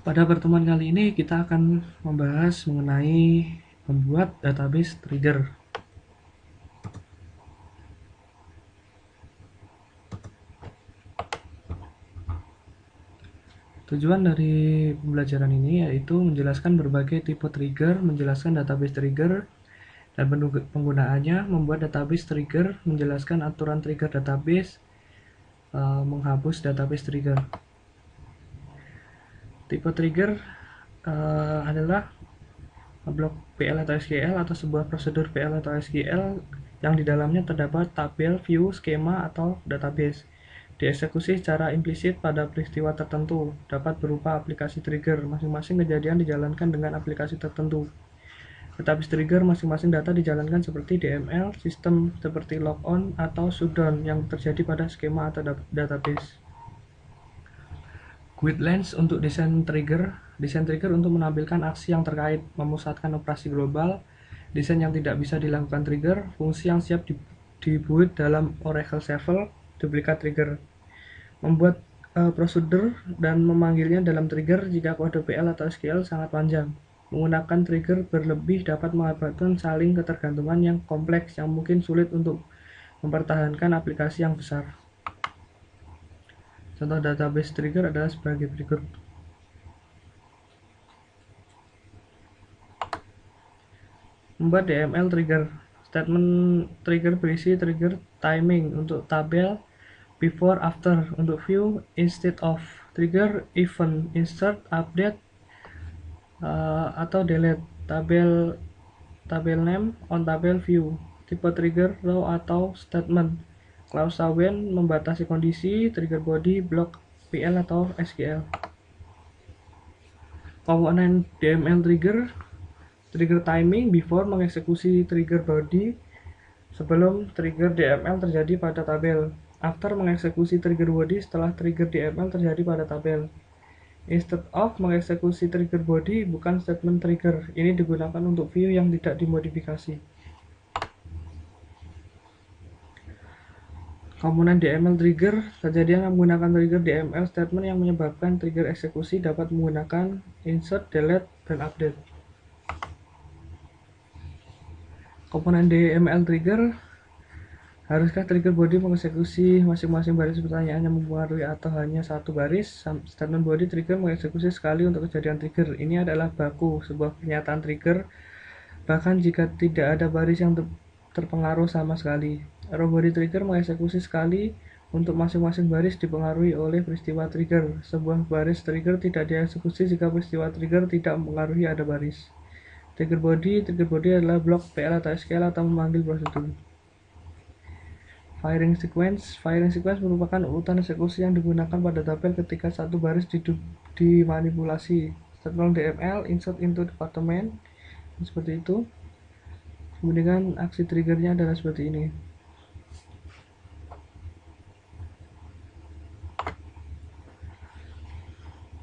Pada pertemuan kali ini kita akan membahas mengenai membuat database trigger. Tujuan dari pembelajaran ini yaitu menjelaskan berbagai tipe trigger, menjelaskan database trigger, dan penggunaannya, membuat database trigger, menjelaskan aturan trigger database, menghapus database trigger. Tipe trigger adalah blok PL atau SQL atau sebuah prosedur PL atau SQL yang di dalamnya terdapat tabel, view, skema, atau database. Dieksekusi secara implisit pada peristiwa tertentu, dapat berupa aplikasi trigger. Masing-masing kejadian dijalankan dengan aplikasi tertentu. Database trigger masing-masing data dijalankan seperti DML, sistem seperti logon atau shutdown yang terjadi pada skema atau database. Guidelines untuk desain trigger. Desain trigger untuk menampilkan aksi yang terkait, memusatkan operasi global, desain yang tidak bisa dilakukan trigger, fungsi yang siap dibuat dalam Oracle Shuffle, duplikat trigger. Membuat prosedur dan memanggilnya dalam trigger jika kode PL atau SQL sangat panjang. Menggunakan trigger berlebih dapat mengakibatkan saling ketergantungan yang kompleks yang mungkin sulit untuk mempertahankan aplikasi yang besar. Contoh database trigger adalah sebagai berikut. Membuat DML trigger. Statement trigger berisi trigger timing untuk tabel, before, after, untuk view, instead of, trigger event, insert, update, atau delete, tabel name, on tabel view, tipe trigger row atau statement, klausa when, membatasi kondisi, trigger body, block PL atau SQL. Komponen DML trigger. Trigger timing before, mengeksekusi trigger body sebelum trigger DML terjadi pada tabel. After, mengeksekusi trigger body setelah trigger DML terjadi pada tabel. Instead of, mengeksekusi trigger body bukan statement trigger. Ini digunakan untuk view yang tidak dimodifikasi. Komponen DML trigger. Kejadian yang menggunakan trigger DML statement yang menyebabkan trigger eksekusi dapat menggunakan insert, delete, dan update. Komponen DML trigger. Haruskah trigger body mengeksekusi masing-masing baris pertanyaan yang mempengaruhi atau hanya satu baris? Statement body trigger mengeksekusi sekali untuk kejadian trigger. Ini adalah baku, sebuah pernyataan trigger, bahkan jika tidak ada baris yang terpengaruh sama sekali. Row body trigger mengeksekusi sekali untuk masing-masing baris dipengaruhi oleh peristiwa trigger. Sebuah baris trigger tidak dieksekusi jika peristiwa trigger tidak mempengaruhi ada baris. Trigger body adalah blok PL atau SQL atau memanggil prosedur. Firing sequence merupakan urutan eksekusi yang digunakan pada tabel ketika satu baris dimanipulasi. Statement DML, insert into department, seperti itu. Kemudian aksi triggernya adalah seperti ini.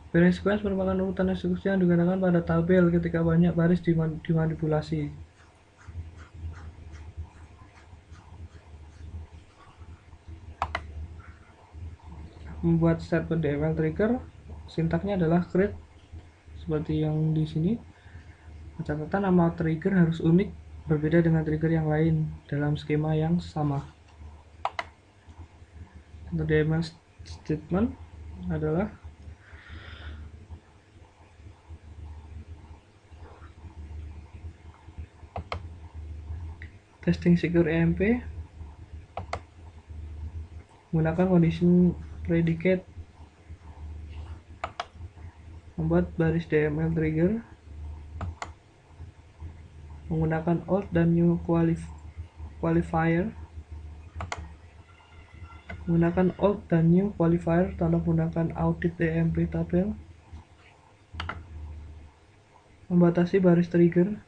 Firing sequence merupakan urutan eksekusi yang digunakan pada tabel ketika banyak baris dimanipulasi. Membuat statement DML trigger, sintaknya adalah create seperti yang di sini. Catatan nama trigger harus unik, berbeda dengan trigger yang lain dalam skema yang sama. Untuk DML statement adalah testing secure EMP, menggunakan condition predicate, membuat baris DML trigger, menggunakan old dan new qualifier, menggunakan old dan new qualifier tanpa menggunakan audit EMP tabel, membatasi baris trigger,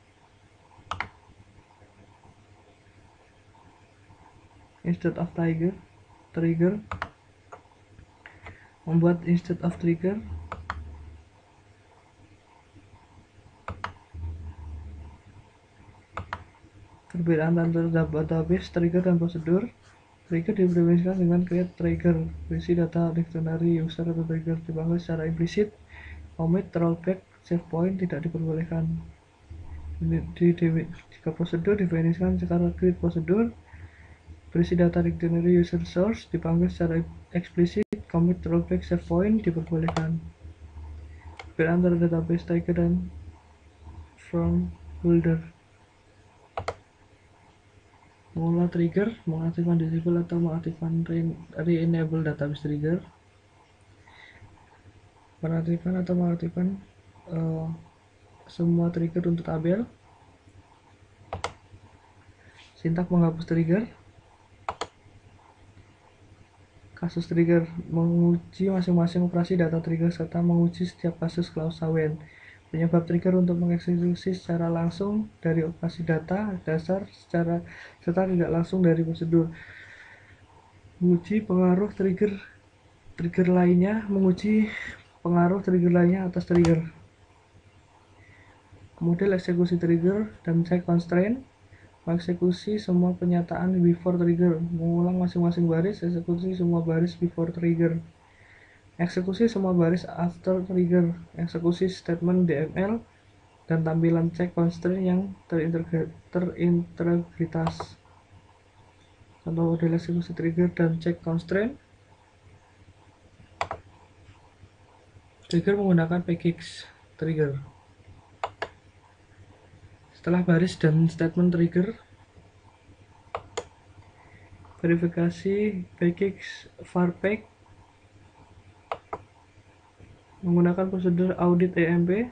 instead of trigger, membuat instead of trigger, perbedaan antara database trigger dan prosedur. Trigger didefinisikan dengan create trigger, berisi data dictionary user atau trigger dipanggil secara implisit Commit, rollback, save point tidak diperbolehkan. Jika prosedur definisikan secara create prosedur, berisi data dictionary user source dipanggil secara eksplisit. Commit, rollback, save point diperbolehkan. Perbedaan antara database trigger dan from holder. Mengolah trigger, mengaktifkan disable atau mengaktifkan re-enable database trigger. Menaktifkan atau mengaktifkan semua trigger untuk tabel. Sintak menghapus trigger. Kasus trigger, menguji masing-masing operasi data trigger serta menguji setiap kasus klausa when. Penyebab trigger untuk mengeksekusi secara langsung dari operasi data dasar serta tidak langsung dari prosedur. Menguji pengaruh trigger lainnya, menguji pengaruh trigger lainnya atas trigger. Model eksekusi trigger dan check constraint. Mengeksekusi semua penyataan before trigger, mengulang masing-masing baris, eksekusi semua baris before trigger, eksekusi semua baris after trigger, eksekusi statement DML, dan tampilan check constraint yang terintegritas. Contoh model eksekusi trigger dan check constraint. Trigger menggunakan package trigger. Setelah baris dan statement trigger, verifikasi package varpack menggunakan prosedur audit EMP.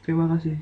Terima kasih.